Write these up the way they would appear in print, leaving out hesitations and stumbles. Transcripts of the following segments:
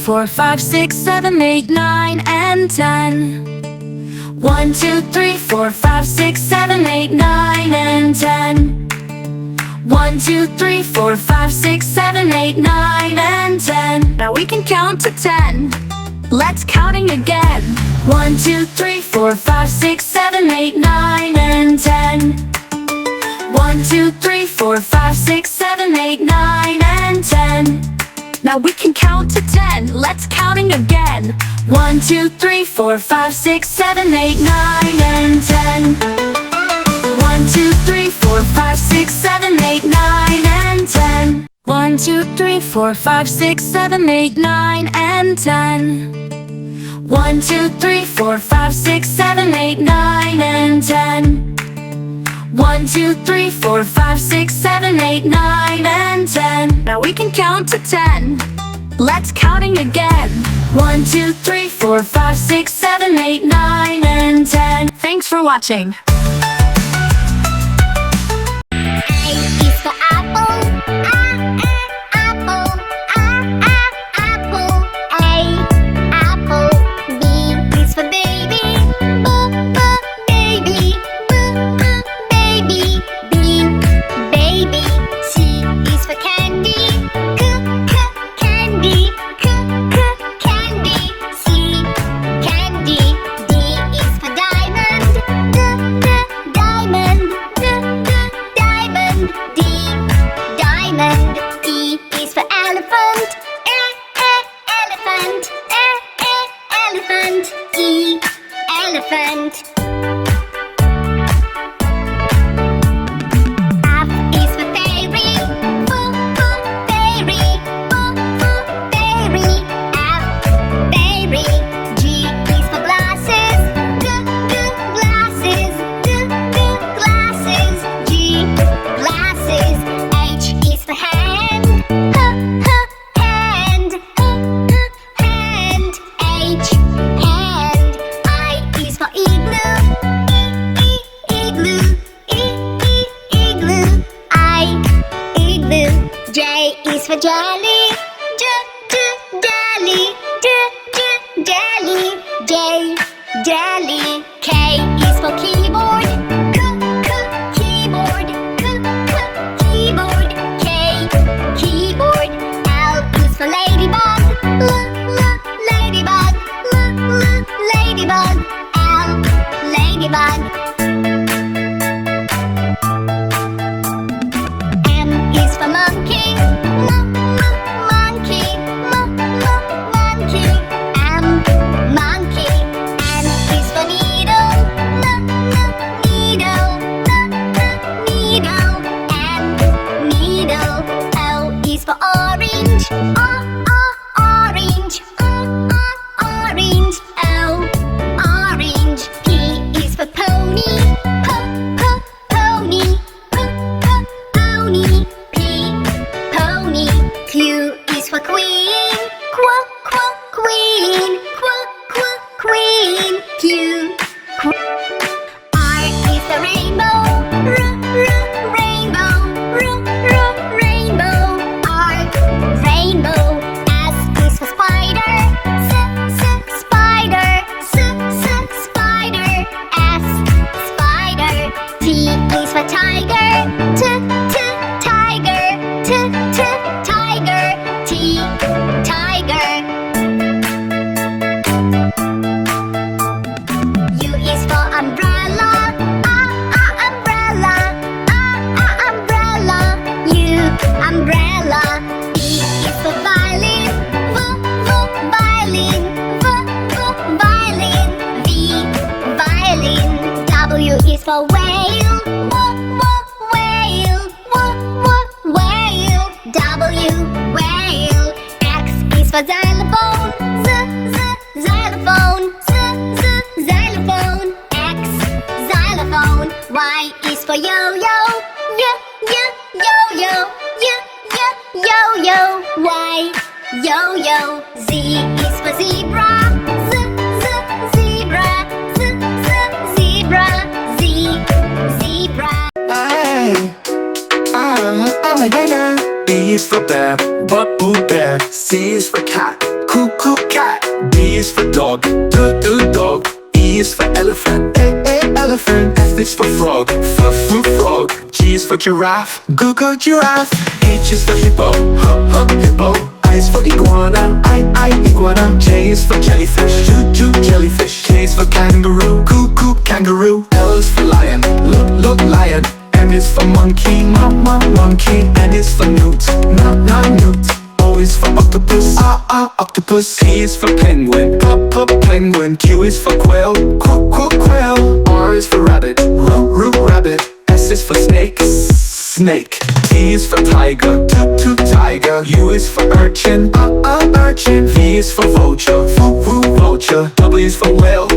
4, 5, 6, 7, 8, 9, and 10. 1, 2, 3, 4, 5, 6, 7, 8, 9, and 10. 1, 2, 3, 4, 5, 6, 7, 8, 9, and 10. Now we can count to 10. Let's counting again. 1, 2, 3, 4, 5, 6, 7, 8, 9, and 10. 1, 2, 3, 4, 5, 6, 7, 8, 9, and 10. Now we can count to 10. Let's counting again. 1, 2, 3, 4, 5, 6, 7, 8, 9, and 10. 1, 2, 3, 4, 5, 6, 7, 8, 9, and 10. 1, 2, 3, 4, 5, 6, 7, 8, 9, and 10. 1, 2, 3, 4, 5, 6, 7, 8, 9, and 10. 1, 2, 3, 4, 5, 6, 7, 8, 9, and 10. Now we can count to 10. Let's counting again. 1, 2, 3, 4, 5, 6, 7, 8, 9, and 10. Thanks for watching. Elephant. For jolly, jolly, jolly, jolly. K is for keyboard, keyboard, keyboard. K, keyboard. L is for ladybug, ladybug, ladybug. L, ladybug. M is for monkey. For whale, whale, whale. W, whale. X is for xylophone, xylophone, xylophone. X, xylophone. Y is for yo-yo, yo-yo, yo-yo. Y, yo-yo. Z is for zebra, zebra, zebra. Zebra. B is for bear, bear. C is for cat, cat. D is for dog, dog. E is for elephant, elephant. F is for frog, frog. G is for giraffe, giraffe. H is for hippo, hippo. I is for iguana, iguana. J is for jellyfish, jellyfish. K is for kangaroo, kangaroo. L is for lion, lion. M is for monkey, monkey. N is for newt, newt. O is for octopus, octopus. P is for penguin, penguin. Q is for quail, quail. R is for rabbit, rabbit. S is for snake, snake. T is for tiger, tiger. U is for urchin, urchin. V is for vulture, vulture. W is for whale,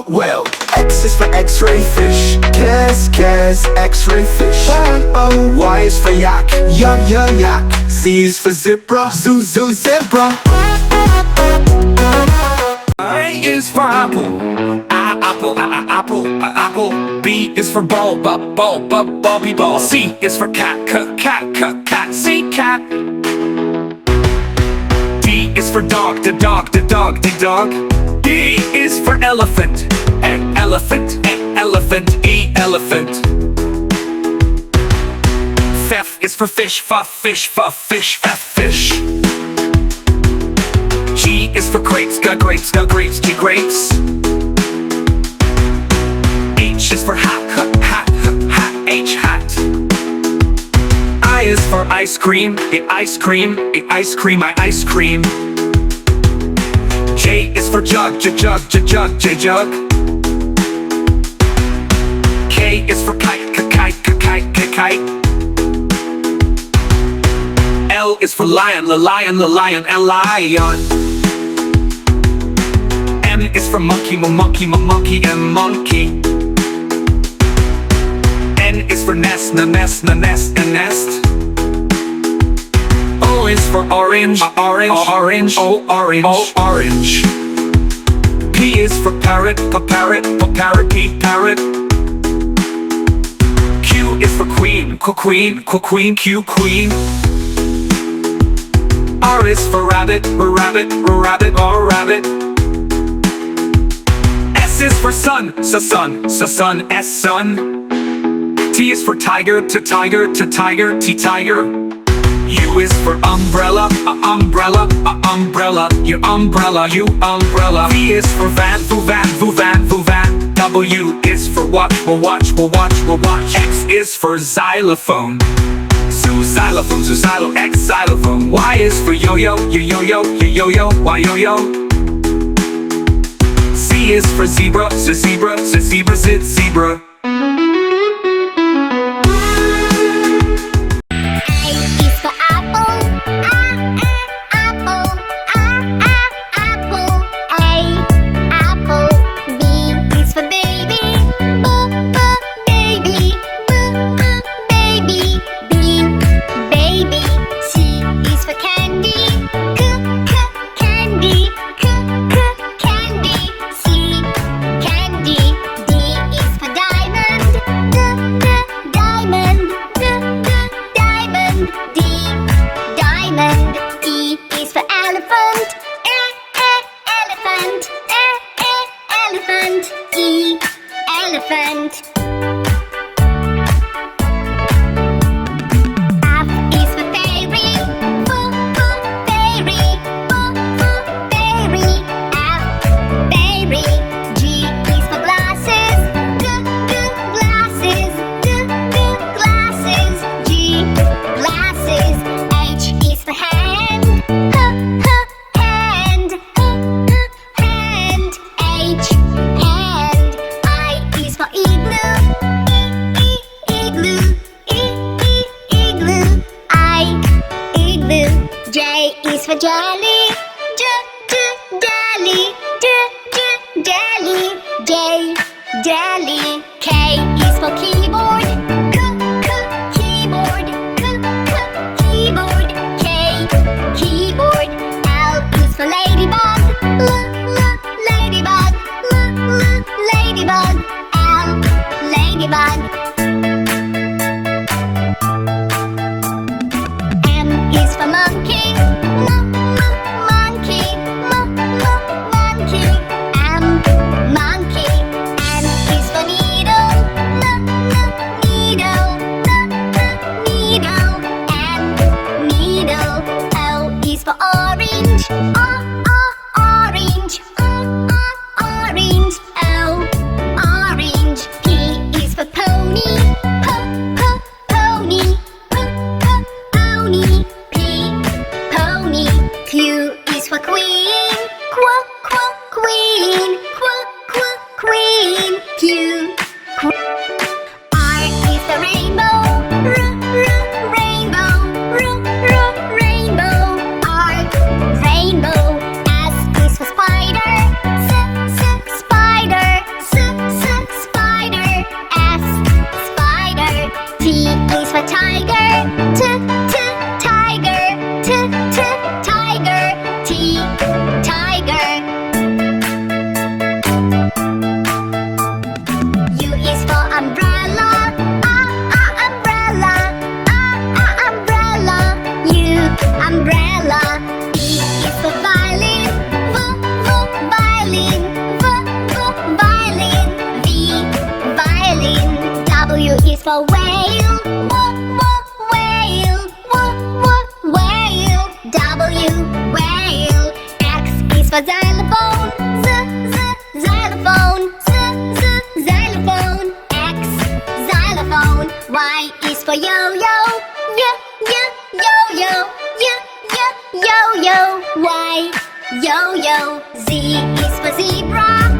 whale. X is for x-ray fish, cas, x-ray fish. Y is for yak, yak. Z is for zebra, zebra. I is for apple, apple. B is for ball, bobby ball. C is for cat, cat, C cat. D is for dog, dog. E is for elephant, elephant. E elephant. F is for fish, fish. F fish. G is for grapes, G grapes. H is for hat, H hat. I is for ice cream, ice cream. J is for jug, jug. K is for kite. L is for lion, lion. M is for monkey, monkey. N is for nest, nest. O is for orange, orange. P is for parrot, parrot. Q is for queen, queen. R is for rabbit, rabbit. S is for sun, sun. T is for tiger, tiger. U is for umbrella, umbrella. You umbrella. V is for van. W is for watch, we'll watch. X is for xylophone, xylophone. X xylophone. Y is for yo-yo, Y yo-yo. Z is for zebra, zebra. Elephant. For jelly, jelly, jelly. K is for keyboard, keyboard. K, keyboard. L is for ladybug, ladybug. L, ladybug. M is for monkey, monkey. is for whale. Whale. Whale. W, whale. X is for xylophone. Xylophone. Xylophone. X, xylophone. Y is for yo-yo. Yo-yo. Yo-yo. Y, yo-yo. Z is for zebra.